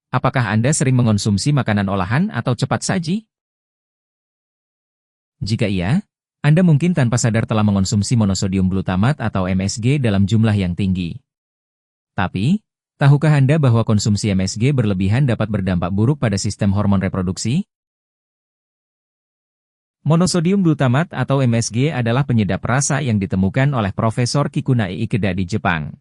Apakah Anda sering mengonsumsi makanan olahan atau cepat saji? Jika iya, Anda mungkin tanpa sadar telah mengonsumsi monosodium glutamat atau MSG dalam jumlah yang tinggi. Tapi, tahukah Anda bahwa konsumsi MSG berlebihan dapat berdampak buruk pada sistem hormon reproduksi? Monosodium glutamat atau MSG adalah penyedap rasa yang ditemukan oleh Profesor Kikunae Ikeda di Jepang.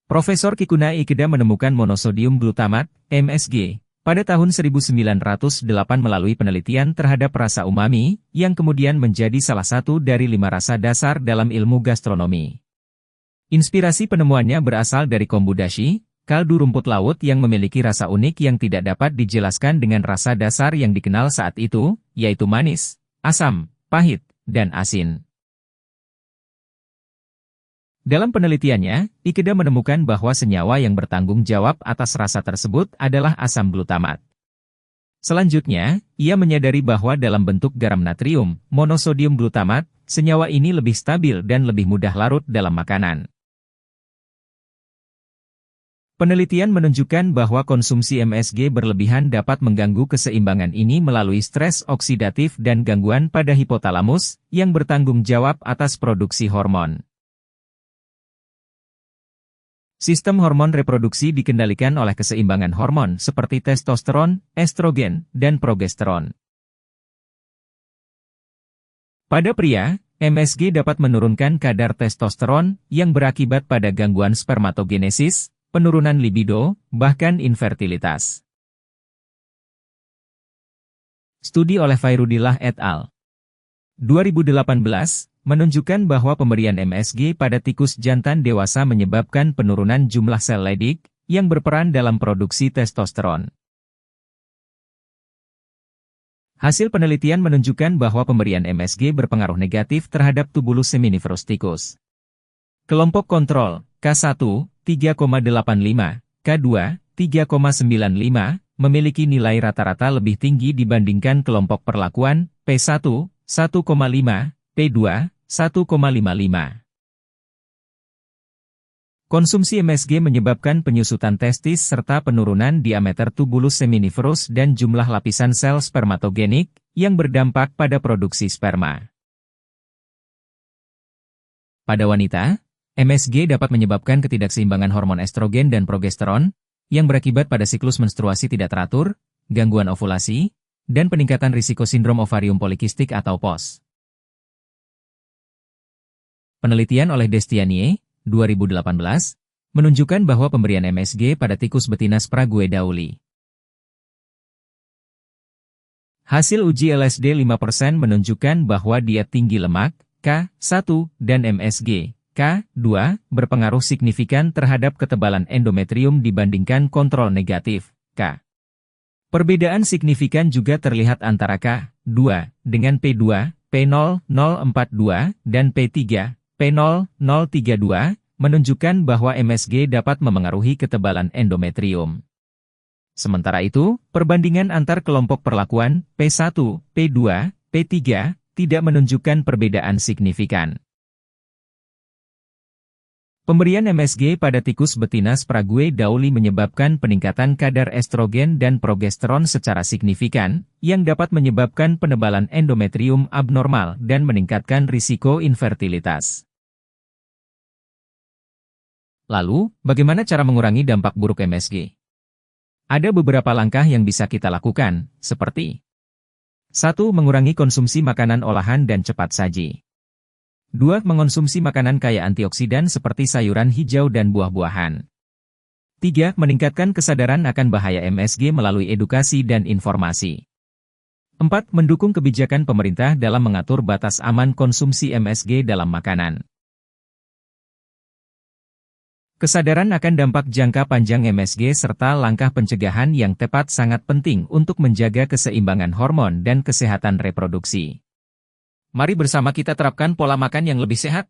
Profesor Kikunae Ikeda menemukan monosodium glutamat, MSG, pada tahun 1908 melalui penelitian terhadap rasa umami, yang kemudian menjadi salah satu dari 5 rasa dasar dalam ilmu gastronomi. Inspirasi penemuannya berasal dari kombu dashi, kaldu rumput laut yang memiliki rasa unik yang tidak dapat dijelaskan dengan rasa dasar yang dikenal saat itu, yaitu manis, asam, pahit, dan asin. Dalam penelitiannya, Ikeda menemukan bahwa senyawa yang bertanggung jawab atas rasa tersebut adalah asam glutamat. Selanjutnya, ia menyadari bahwa dalam bentuk garam natrium, monosodium glutamat, senyawa ini lebih stabil dan lebih mudah larut dalam makanan. Penelitian menunjukkan bahwa konsumsi MSG berlebihan dapat mengganggu keseimbangan ini melalui stres oksidatif dan gangguan pada hipotalamus, yang bertanggung jawab atas produksi hormon. Sistem hormon reproduksi dikendalikan oleh keseimbangan hormon seperti testosteron, estrogen, dan progesteron. Pada pria, MSG dapat menurunkan kadar testosteron yang berakibat pada gangguan spermatogenesis, penurunan libido, bahkan infertilitas. Studi oleh Fairudillah et al. 2018 menunjukkan bahwa pemberian MSG pada tikus jantan dewasa menyebabkan penurunan jumlah sel Leydig, yang berperan dalam produksi testosteron. Hasil penelitian menunjukkan bahwa pemberian MSG berpengaruh negatif terhadap tubulus seminiferus tikus. Kelompok kontrol, K1, 3,85, K2, 3,95, memiliki nilai rata-rata lebih tinggi dibandingkan kelompok perlakuan, P1, 1,5, P2, 1,55. Konsumsi MSG menyebabkan penyusutan testis serta penurunan diameter tubulus seminiferus dan jumlah lapisan sel spermatogenik, yang berdampak pada produksi sperma. Pada wanita, MSG dapat menyebabkan ketidakseimbangan hormon estrogen dan progesteron, yang berakibat pada siklus menstruasi tidak teratur, gangguan ovulasi, dan peningkatan risiko sindrom ovarium polikistik atau POS. Penelitian oleh Destianie, 2018, menunjukkan bahwa pemberian MSG pada tikus betina Sprague dauli. Hasil uji LSD 5% menunjukkan bahwa diet tinggi lemak, K1, dan MSG, K2, berpengaruh signifikan terhadap ketebalan endometrium dibandingkan kontrol negatif, K. Perbedaan signifikan juga terlihat antara K2 dengan P2, P0042, dan P3, P0032, menunjukkan bahwa MSG dapat memengaruhi ketebalan endometrium. Sementara itu, perbandingan antar kelompok perlakuan, P1, P2, P3, tidak menunjukkan perbedaan signifikan. Pemberian MSG pada tikus betina Sprague dauli menyebabkan peningkatan kadar estrogen dan progesteron secara signifikan, yang dapat menyebabkan penebalan endometrium abnormal dan meningkatkan risiko infertilitas. Lalu, bagaimana cara mengurangi dampak buruk MSG? Ada beberapa langkah yang bisa kita lakukan, seperti 1. Mengurangi konsumsi makanan olahan dan cepat saji. 2. Mengonsumsi makanan kaya antioksidan seperti sayuran hijau dan buah-buahan. 3. Meningkatkan kesadaran akan bahaya MSG melalui edukasi dan informasi. 4. Mendukung kebijakan pemerintah dalam mengatur batas aman konsumsi MSG dalam makanan. Kesadaran akan dampak jangka panjang MSG serta langkah pencegahan yang tepat sangat penting untuk menjaga keseimbangan hormon dan kesehatan reproduksi. Mari bersama kita terapkan pola makan yang lebih sehat.